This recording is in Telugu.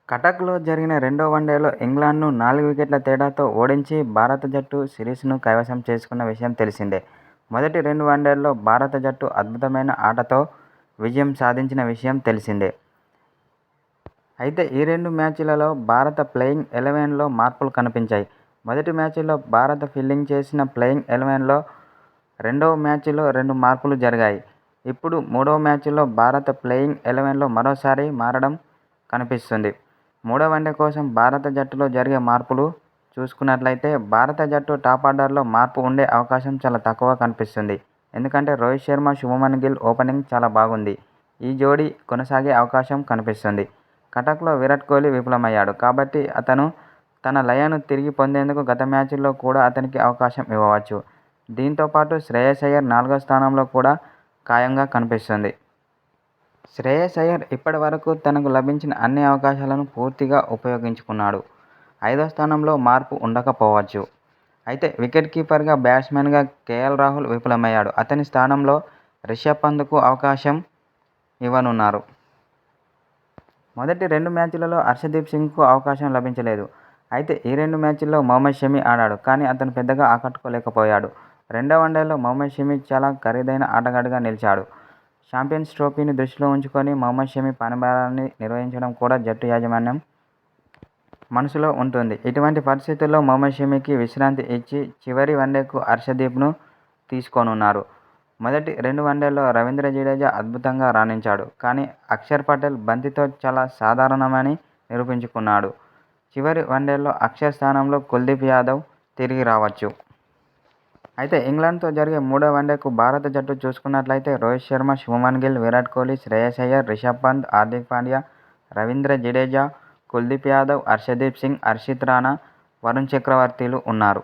కటక్లో జరిగిన రెండో వన్డేలో ఇంగ్లాండ్ను 4 వికెట్ల తేడాతో ఓడించి భారత జట్టు సిరీస్ను కైవసం చేసుకున్న విషయం తెలిసిందే. మొదటి 2 వన్డేల్లో భారత జట్టు అద్భుతమైన ఆటతో విజయం సాధించిన విషయం తెలిసిందే. అయితే ఈ 2 మ్యాచ్లలో భారత ప్లేయింగ్ 11లో మార్పులు కనిపించాయి. మొదటి మ్యాచ్లో భారత ఫీల్డింగ్ చేసిన ప్లేయింగ్ 11లో రెండవ మ్యాచ్లో 2 మార్పులు జరిగాయి. ఇప్పుడు మూడవ మ్యాచ్లో భారత ప్లేయింగ్ 11లో మరోసారి మారడం కనిపిస్తుంది. మూడో వన్డే కోసం భారత జట్టులో జరిగే మార్పులు చూసుకున్నట్లయితే భారత జట్టు టాపార్డర్లో మార్పు ఉండే అవకాశం చాలా తక్కువ కనిపిస్తుంది. ఎందుకంటే రోహిత్ శర్మ, శుభ్మన్ గిల్ ఓపెనింగ్ చాలా బాగుంది. ఈ జోడీ కొనసాగే అవకాశం కనిపిస్తుంది. కటక్లో విరాట్ కోహ్లీ విఫలమయ్యాడు కాబట్టి అతను తన లయను తిరిగి పొందేందుకు గత మ్యాచ్ల్లో కూడా అతనికి అవకాశం ఇవ్వవచ్చు. దీంతో పాటు శ్రేయస్ అయ్యర్ 4వ స్థానంలో కూడా ఖాయంగా కనిపిస్తుంది. శ్రేయస్ అయ్యర్ ఇప్పటి వరకు తనకు లభించిన అన్ని అవకాశాలను పూర్తిగా ఉపయోగించుకున్నాడు. 5వ స్థానంలో మార్పు ఉండకపోవచ్చు. అయితే వికెట్ కీపర్గా బ్యాట్స్మన్గా కేఎల్ రాహుల్ విఫలమయ్యాడు. అతని స్థానంలో రిషభ్ పంత్కు అవకాశం ఇవ్వనున్నారు. మొదటి 2 మ్యాచ్లలో హర్షదీప్ సింగ్కు అవకాశం లభించలేదు. అయితే ఈ 2 మ్యాచ్ల్లో మహమ్మద్ షమి ఆడాడు. కానీ అతను పెద్దగా ఆకట్టుకోలేకపోయాడు. రెండో వన్డేలో మహమ్మద్ షమి చాలా ఖరీదైన ఆటగాడిగా నిలిచాడు. ఛాంపియన్స్ ట్రోఫీని దృష్టిలో ఉంచుకొని మహమ్మద్ షమి పనిభారాన్ని నిర్వహించడం కూడా జట్టు యాజమాన్యం మనసులో ఉంటుంది. ఇటువంటి పరిస్థితుల్లో మహమ్మద్ షమికి విశ్రాంతి ఇచ్చి చివరి వన్డేకు హర్షదీప్ను తీసుకోనున్నారు. మొదటి 2 వన్డేల్లో రవీంద్ర జడేజా అద్భుతంగా రాణించాడు. కానీ అక్షర్ పటేల్ బంతితో చాలా సాధారణమని నిరూపించుకున్నాడు. చివరి వన్డేలో అక్షర్ స్థానంలో కుల్దీప్ యాదవ్ తిరిగి రావచ్చు. అయితే ఇంగ్లాండ్తో జరిగే మూడో వన్డేకు భారత జట్టు చూసుకున్నట్లయితే రోహిత్ శర్మ, శుభ్మన్ గిల్, విరాట్ కోహ్లీ, శ్రేయస్ అయ్యర్, రిషభ్ పంత్, హార్దిక్ పాండ్యా, రవీంద్ర జడేజా, కుల్దీప్ యాదవ్, హర్షదీప్ సింగ్, హర్షిత్ రాణా, వరుణ్ చక్రవర్తిలు ఉన్నారు.